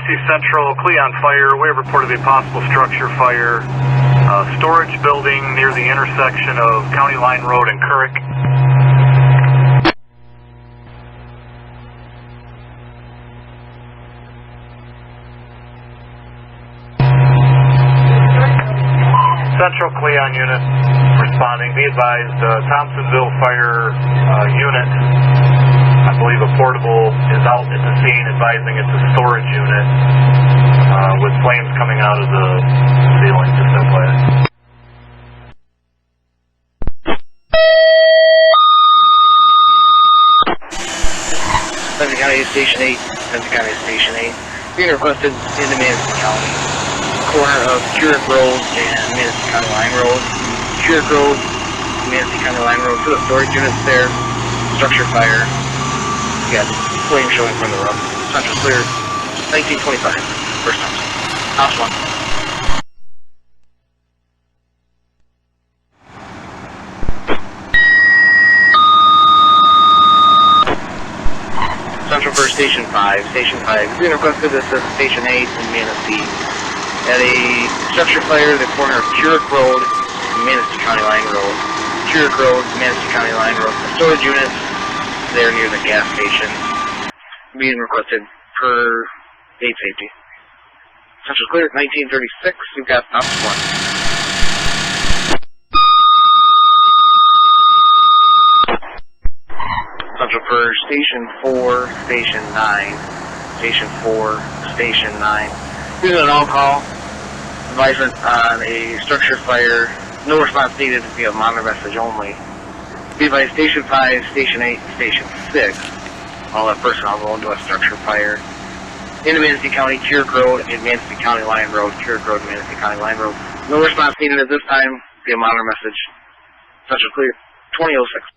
Benzie Central, Cleon Fire. We have reported a possible structure fire. Storage building near the intersection of County Line Road and Currick. Central Cleon unit responding. Be advised, Thompsonville Fire unit, I believe a portable, is out at the scene advising it's a storage unit with flames coming out of the ceiling, just FYI. Benzie County Station 8, Benzie County Station 8, being requested into Manson County, corner of Currick Road and Manson County Line Road. Currick Road, Manson County Line Road, to the storage units there, structure fire. You got flame showing from the roof. Central clear, 1925, first time. House 1. Central for Station 5. Station 5 being requested to assist Station 8 in Manistee at a structure fire at the corner of Currick Road and Manistee County Line Road. Currick Road, Manistee County Line Road. The storage units there near the gas station being requested for gate safety. Central clear, 1936. You've got Ops 1. Central for Station 4, Station 9. Station 4, Station 9. This is an all-call advisement on a structure fire. No response needed via monitor message only. Be advised, Station 5, Station 8, Station 6. All that personnel go into a structure fire into Manistee County, Currick Road, and Manistee County Line Road. Currick Road, Manistee County Line Road. No response needed at this time via monitor message. Central clear, 2006.